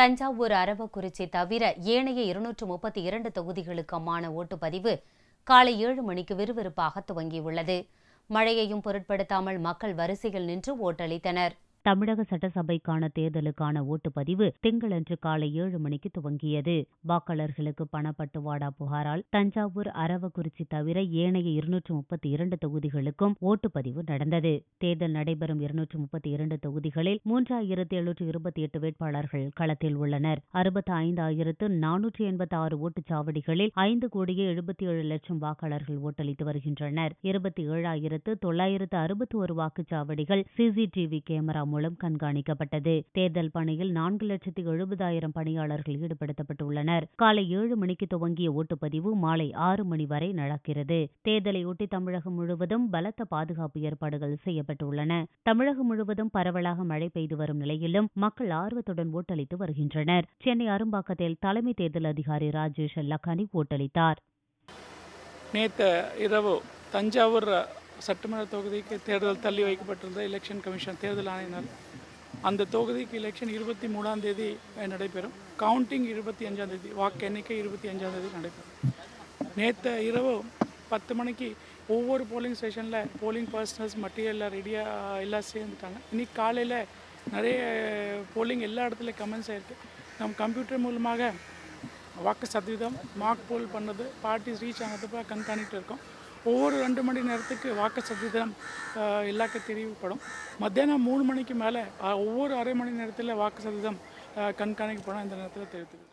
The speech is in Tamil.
தஞ்சாவூர் அரவக்குறிச்சி தவிர ஏனைய 232 தொகுதிகளுக்குமான ஓட்டுப்பதிவு காலை 7 மணிக்கு விறுவிறுப்பாக துவங்கியுள்ளது. மழையையும் பொருட்படுத்தாமல் மக்கள் வரிசையில் நின்று ஓட்டளித்தனர். தமிழக சட்டசபைக்கான தேர்தலுக்கான ஓட்டுப்பதிவு திங்களன்று காலை 7 மணிக்கு துவங்கியது. வாக்காளர்களுக்கு பணப்பட்டுவாடா புகாரால் தஞ்சாவூர் அரவக்குறிச்சி தவிர ஏனைய 232 தொகுதிகளுக்கும் ஓட்டுப்பதிவு நடந்தது. தேர்தல் நடைபெறும் 232 தொகுதிகளில் 3728 வேட்பாளர்கள் களத்தில் உள்ளனர். 65,486 ஓட்டுச்சாவடிகளில் 5,77,00,000 வாக்காளர்கள் ஓட்டளித்து வருகின்றனர். 27,961 வாக்குச்சாவடிகள் சிசிடிவி கேமரா மூலம் கண்காணிக்கப்பட்டது. தேர்தல் பணியில் 4,70,000 பணியாளர்கள் ஈடுபடுத்தப்பட்டுள்ளனர். காலை 7 மணிக்கு துவங்கிய ஓட்டுப்பதிவு மாலை 6 மணி வரை நடக்கிறது. தேர்தலையொட்டி தமிழகம் முழுவதும் பலத்த பாதுகாப்பு ஏற்பாடுகள் செய்யப்பட்டுள்ளன. தமிழகம் முழுவதும் பரவலாக மழை பெய்து வரும் நிலையிலும் மக்கள் ஆர்வத்துடன் ஓட்டளித்து வருகின்றனர். சென்னை அரும்பாக்கத்தில் தலைமை தேர்தல் அதிகாரி ராஜேஷ் லக்கானி ஓட்டளித்தார். நேற்று இரவு தஞ்சாவூர் சட்டமன்ற தொகுதிக்கு தேர்தல் தள்ளி வைக்கப்பட்டிருந்த எலெக்ஷன் கமிஷன் தேர்தல் ஆணையினால் அந்த தொகுதிக்கு எலெக்ஷன் 23ஆம் தேதி நடைபெறும். கவுண்டிங் 25ஆம் தேதி, வாக்கு எண்ணிக்கை 25ஆம் தேதி நடைபெறும். நேற்று இரவு 10 மணிக்கு ஒவ்வொரு போலிங் ஸ்டேஷனில் போலிங் பர்சனல்ஸ் மெட்டீரியல் ரெடியாக எல்லாம் சேர்ந்துட்டாங்க. இன்றைக்கி காலையில் நிறைய போலிங் எல்லா இடத்துலையும் கமெண்ட்ஸ் ஆகிருக்கு. நம்ம கம்ப்யூட்டர் மூலமாக வாக்கு சதவீதம் மார்க் போல் பண்ணது பார்ட்டிஸ் ரீச் ஆனதுப்போ கண்காணிட்டு இருக்கோம். ஒவ்வொரு 2 மணி நேரத்துக்கு வாக்கு சதவீதம் எல்லாருக்கும் தெரிவிக்கப்படும். மத்தியானம் 3 மணிக்கு மேலே ஒவ்வொரு அரை மணி நேரத்தில் வாக்கு சதவீதம் கண்காணிக்கப்படும். இந்த நேரத்தில் தெரிவித்துக்கு